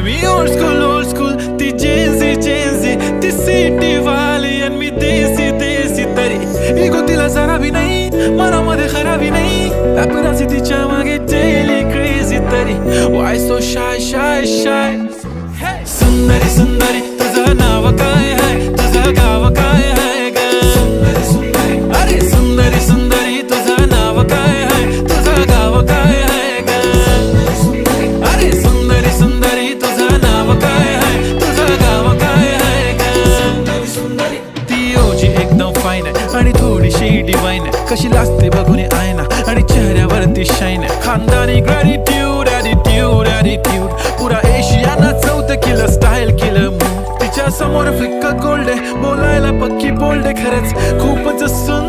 मी old school ती Gen Z ती city वाली आणि मी देसी तरी इगो तिला जरा भी नाही मनामध्ये खराबी नाही पॅपराझी तिच्या मागे डेली क्रेझी तरी वाय सो शाय सुंदरी तुझं नाव काय आहे तुझं गाव काय आहे ग अरे सुंदरी तुझं नाव काय आहे तुझं गाव काय आहे ग अरे सुंदरी तुझं नाव काय आहे तुझं गाव काय आहे ग ती ओजी एकदम फाईन आहे आणि थोडीशी डिवाइन आहे कशी लाजते बघून आयना आणि चेहऱ्यावरती शाईन आहे खानदानी ग्रॅटिट्यूड ॲटिट्यूड पुरा एशियाना चौथं केलं स्टाईल केलं तिच्या समोर फिक्क गोल्ड आहे बोलायला पक्की बोल्ड आहे खरंच खूपच सुंदर